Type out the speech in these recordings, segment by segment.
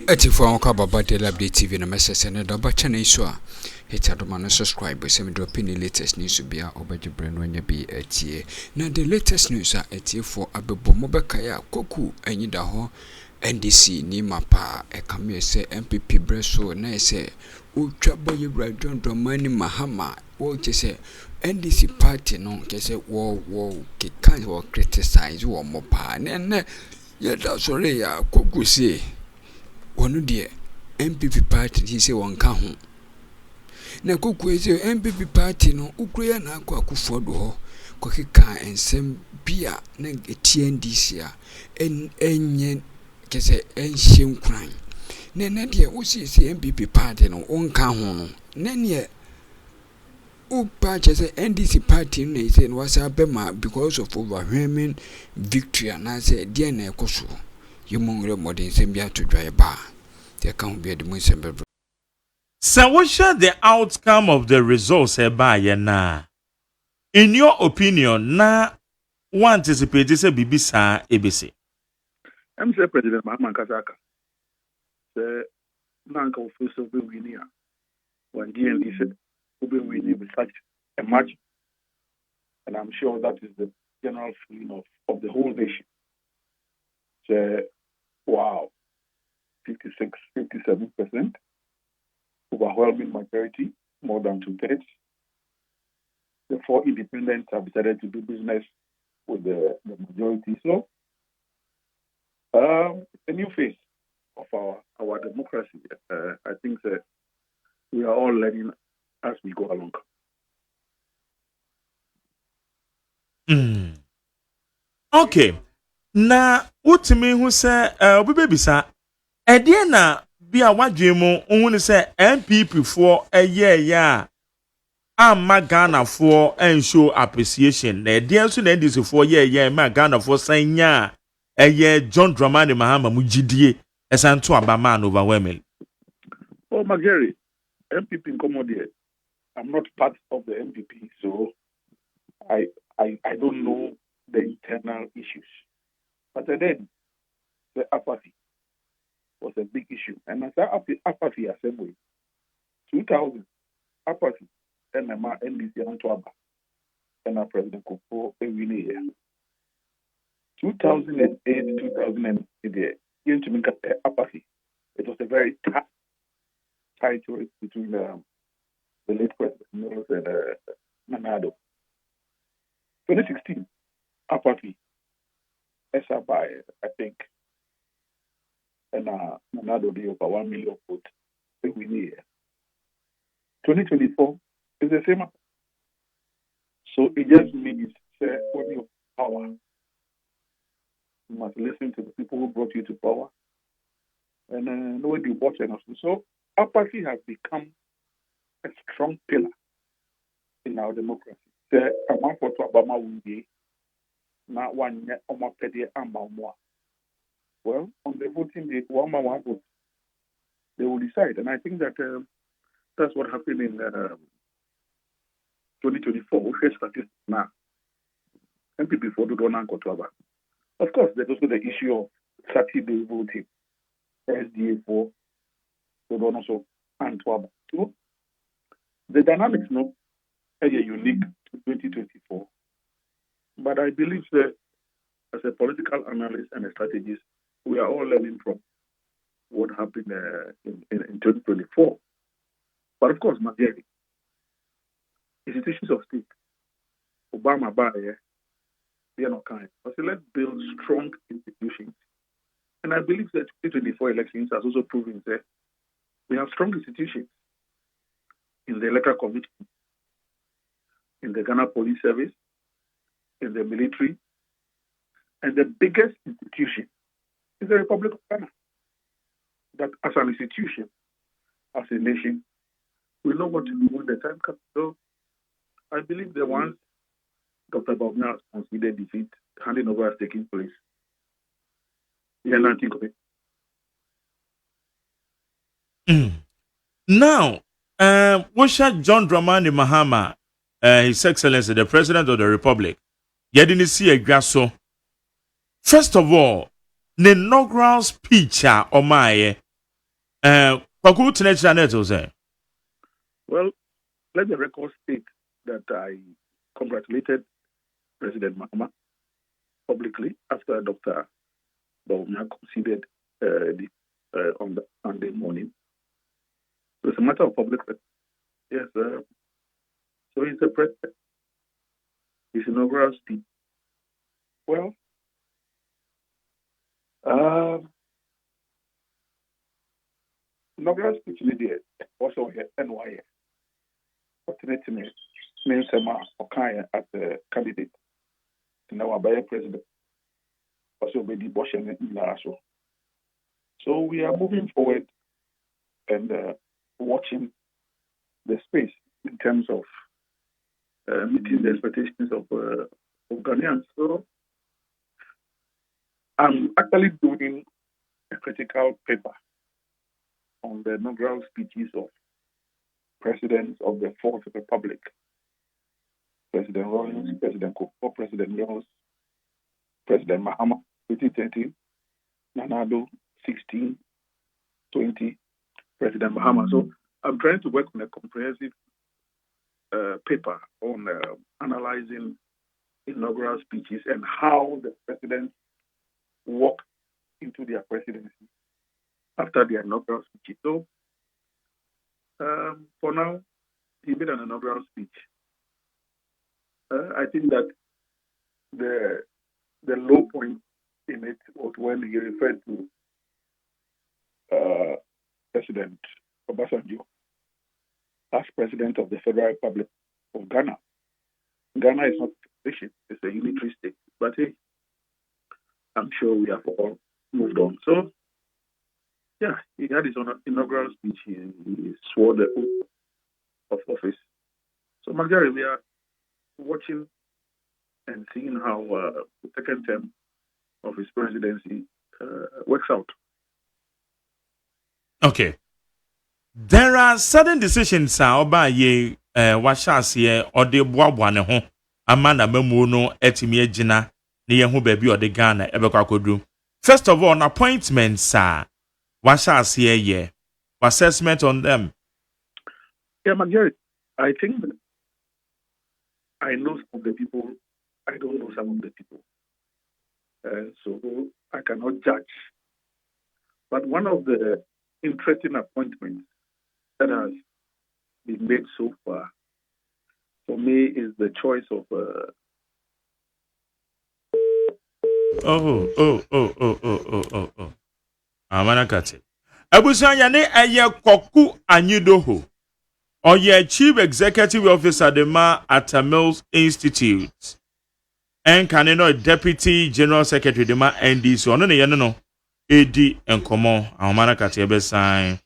Eti for unka baba de Likee TV na message and double channel so a hit adoma no subscribe say me drop in the latest news bia obeje brand when you be etie na the latest news a etie for abebo mobeka ya Koku Anyidoho NDC ni mapa e kame say NPP breso na say utwa boye John Dramani Mahama wo che say NDC party no ke say wo ke kan wo criticize wo mopa na ya da sorry ya Koku say one dear NPP party he say one ka ho na Koku say NPP party no ukroya na akwa do ho kokeka ensem bia na TNDC a enye kese enhye nkran na de wo say NPP party no onka ho no na ne upa chese NDC party no say no was abema because of overwhelming victory and say de na ekoso yumungre modern sembia to dry bar. There can't be a demonstration. So, what shall the outcome of the results by na? In your opinion, na one anticipates a BBC ABC. I'm say President Mahama Kasaka. The Nanka official will be winning when DND said will be winning with such a margin. And I'm sure that is the general feeling of the whole nation. So, wow, 56, 57%, overwhelming majority, more than 2/3. The 4 independents have decided to do business with the majority. So, a new phase of our democracy. I think that we are all learning as we go along. Okay. Na utimi hu se obibisa ede na bia wadwemu hu se NPP for ya amma Ghana for and show appreciation na ede nso na ndisi for ya ma Ghana for sanya John Dramani Mahama mujidie esanto abama and overwhelming. Oh Magari, MPP in Commodore. I'm not part of the MPP, so I don't know the internal issues. But then, the apathy was a big issue. And as apathy assembly, 2000, apathy, and NDC Antwerp, and President Koku every year. 2008, 2008, apathy. It was a very tight race between the late President Newz and Nanado. 2016, apathy. By I think, and another day over 1 million votes every year. 2024 is the same. So it just means when you have power, you must listen to the people who brought you to power, and know what you bought and also. So apathy has become a strong pillar in our democracy. The amount for Obama will be. Not one yet on my petty and more. Well, on the voting day, one vote, they will decide. And I think that that's what happened in 2024. We face statistics now. MPP for Dudona and Kotoaba. Of course, there's also the issue of Saturday voting. SDA for Dudona so Antwerp. So the dynamics no are unique to 2024. But I believe that as a political analyst and a strategist, we are all learning from what happened in 2024. But of course, Magari, institutions of state, Obama, they are not kind. But let's build strong institutions. And I believe that 2024 elections has also proven that we have strong institutions in the Electoral Commission, in the Ghana Police Service, in the military, and the biggest institution is the Republic of Ghana. That as an institution, as a nation, we know what to do when the time comes. So I believe that once Dr. Bobna has considered defeat, handing over has taken place. We are not thinking of it. Now, what shall John Dramani Mahama, His Excellency, the President of the Republic, Yedini see a grasso. First of all, the inaugural speech or my Koku Teenage Neto say. Well, let the record state that I congratulated President Mahama publicly after Dr. Bawumia conceded on the Sunday morning. So it's a matter of public record. Yes, so he's the president. His inaugural speech. Well, inaugural speech leader also here NYS. Fortunately, means Okaya as a candidate in our by president. Also, be Bosch and Naraso. So we are moving forward and watching the space in terms of meeting the expectations of Ghanaians. So I'm actually doing a critical paper on the inaugural speeches of presidents of the Fourth Republic, President Rawlings, President Koku, President Newz, President Mahama, 2013, Nanado, 16, 20, President Mahama. So I'm trying to work on a comprehensive paper on analyzing inaugural speeches and how the presidents walk into their presidency after their inaugural speech. So for now, he made an inaugural speech. I think that the low point in it was when he referred to President Obasanjo as President of the Federal Republic of Ghana. Ghana is not a nation, it's a unitary state. But hey, I'm sure we have all moved on. So, yeah, he had his inaugural speech. He swore the oath of office. So, Marjorie, we are watching and seeing how the second term of his presidency works out. Okay. There are certain decisions about ye washasi or the boabwane ho amana memu no etimi agina ne ye ho baabi or the Ghana ebekwa kodu. First of all, appointments washasi ye assessment on them. Yeah, Marjorie, I think that I know some of the people, I don't know some of the people. So I cannot judge. But one of the interesting appointments that has been made so far for me is the choice of Amanakati. Abusanya ne eye Koku Anyidoho. Oye Chief Executive Officer de ma at Mills Institute. And Kaneno Deputy General Secretary de ma NDC. Ono ne yene no. AD Enkomo. Amanakati ebe sign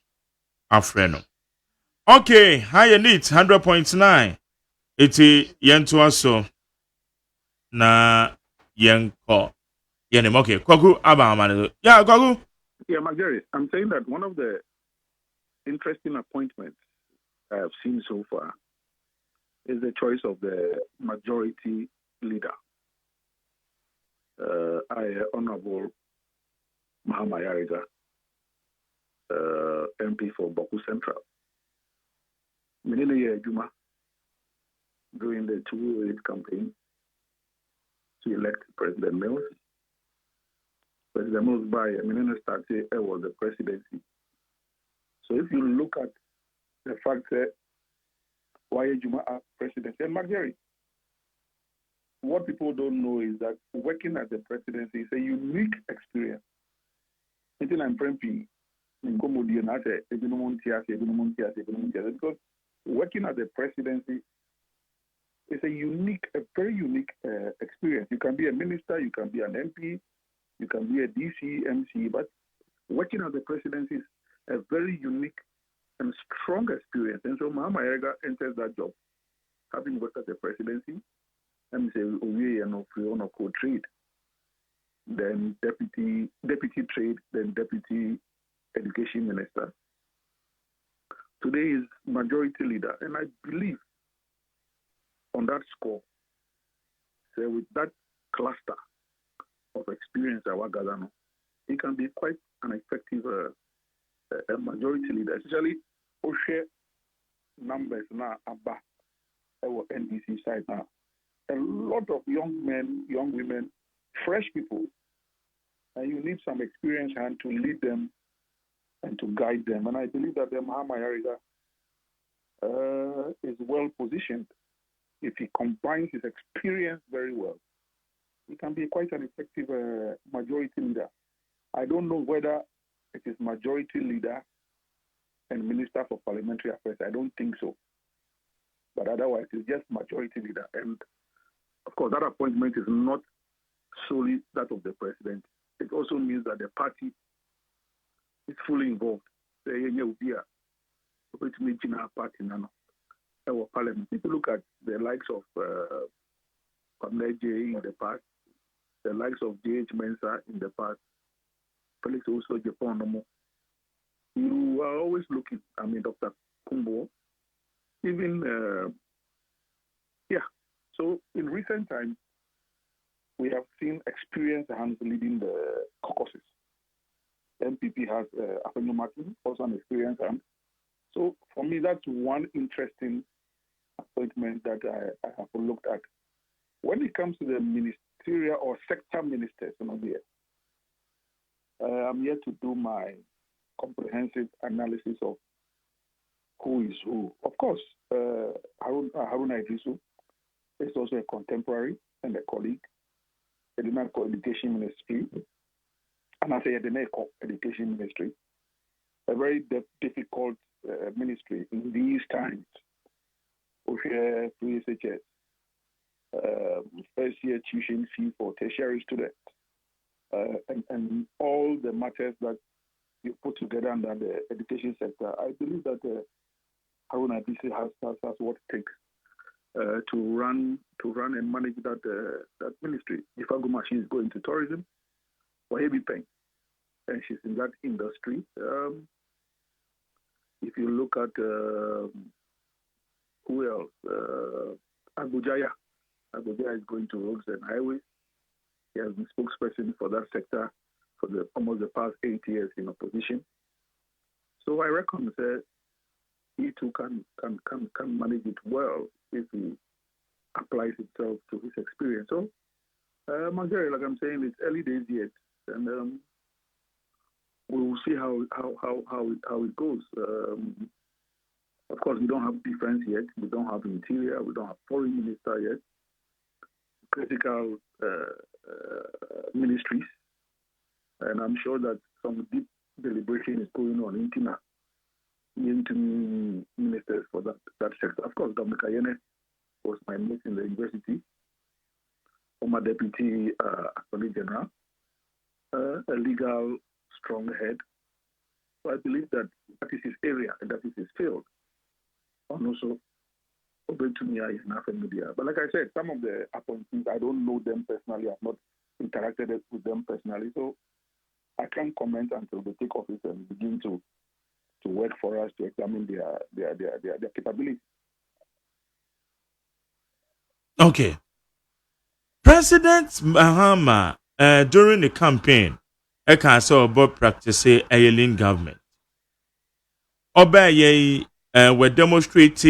Afreno. Okay, higher needs 100.9. Iti yentu aso na yenko. Yenim okay. Koku Abamano. Yeah, Koku. Yeah, Marjorie, I'm saying that one of the interesting appointments I have seen so far is the choice of the majority leader, Honorable Mahama Yariga, MP for Boku Central. Minina Juma, during the 2008 campaign to elect President Newz. President Newz by Minina started was the presidency. So if you look at the fact that why Juma as presidency and Marjorie, what people don't know is that working as the presidency is a unique experience. Until I'm friendly, because working at the presidency is a very unique experience. You can be a minister, you can be an MP, you can be a DC, MC, but working at the presidency is a very unique and strong experience. And so Mahama Yariga enters that job, having worked at the presidency, and say we are not free on co-trade, then deputy trade, then deputy education minister. Today is majority leader, and I believe on that score, say with that cluster of experience I gather now, he can be quite an effective majority leader, especially Oshe numbers now about our NDC side now. A lot of young men, young women, fresh people, and you need some experienced hand to lead them and to guide them. And I believe that Mahama Yariga is well positioned. If he combines his experience very well, he can be quite an effective majority leader. I don't know whether it is majority leader and minister for parliamentary affairs. I don't think so. But otherwise, it's just majority leader. And of course, that appointment is not solely that of the president. It also means that the party is fully involved. Party our parliament. If you look at the likes of Kwame J in the past, the likes of J.H. Mensah in the past, Felix also Japan, you are always looking. I mean, Dr. Kumbo, even So in recent times, we have seen experienced hands leading the caucuses. NPP has Afenyo Martin, also an experienced hand. So for me, that's one interesting appointment that I have looked at. When it comes to the ministerial or sector ministers, I'm yet to do my comprehensive analysis of who is who. Of course, Haruna Idrisu is also a contemporary and a colleague. The Dinako Education Ministry, and I say the Dinako Education Ministry, a very difficult ministry in these times. OSHA, 2SHS, first year tuition fee for tertiary students, and all the matters that you put together under the education sector. I believe that Haruna DC has what it takes to run and manage that ministry. If Aguma, she is going to tourism for heavy pain, and she's in that industry. If you look at who else, Agujaya is going to roads and highways. He has been spokesperson for that sector for almost the past 8 years in opposition. So I reckon that he too can manage it well if he applies himself to his experience. So, Magari, like I'm saying, it's early days yet, and we will see how it goes. Of course, we don't have defense yet. We don't have interior. We don't have foreign minister yet. Critical ministries, and I'm sure that some deep deliberation is going on into ministers for that sector. Of course, Dominic Ayene was my mate in the university, former deputy attorney general, a legal strong head. So I believe that is his area and that is his field. And also, open to me in African media. But like I said, some of the appointees, I don't know them personally. I've not interacted with them personally. So I can't comment until they take office and begin to work for us to examine their capability. Okay. President Mahama, during the campaign, I can say about practice a lean government. Obey we demonstrate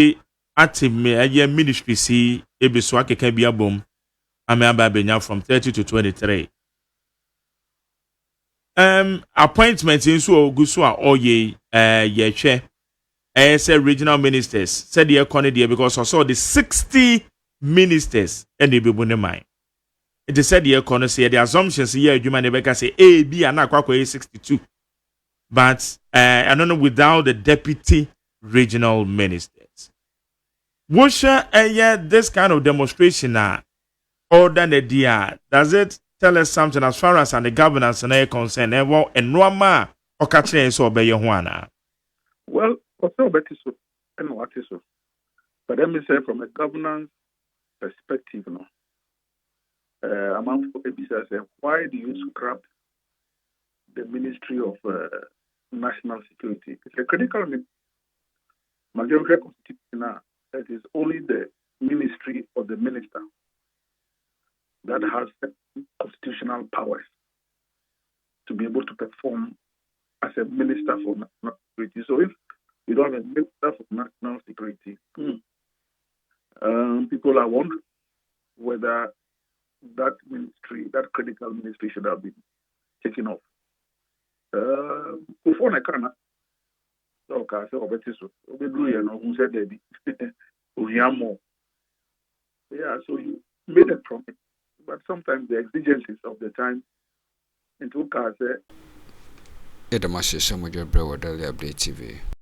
at me ministry see ebiso akeka bia bom ameba benya from 30 to 23. Appointments in so oguso a oye yehwe say regional ministers said the economy because I saw the 60 ministers and the people in mind. It is said the economy say the assumptions here you man be say A B and akwa 62. But I don't know without the deputy regional ministers. Wosha this kind of demonstration or than the dia does it tell us something as far as the governance and a concern and Roma or catching so be Juana? Well, also better so and what is so. But let me say from a governance perspective, among ABCS, why do you scrap the Ministry of National Security? It's a critical majority constitution that is only the ministry of the minister that has constitutional powers. to be able to perform as a minister for national security. So if we don't have a minister for national security, people are wondering whether that ministry, that critical ministry, should have been taken off. Before I can, okay, so who said that we hear more. Yeah, so you made a promise, but sometimes the exigencies of the time into cars. It must be some of your brother Likee TV.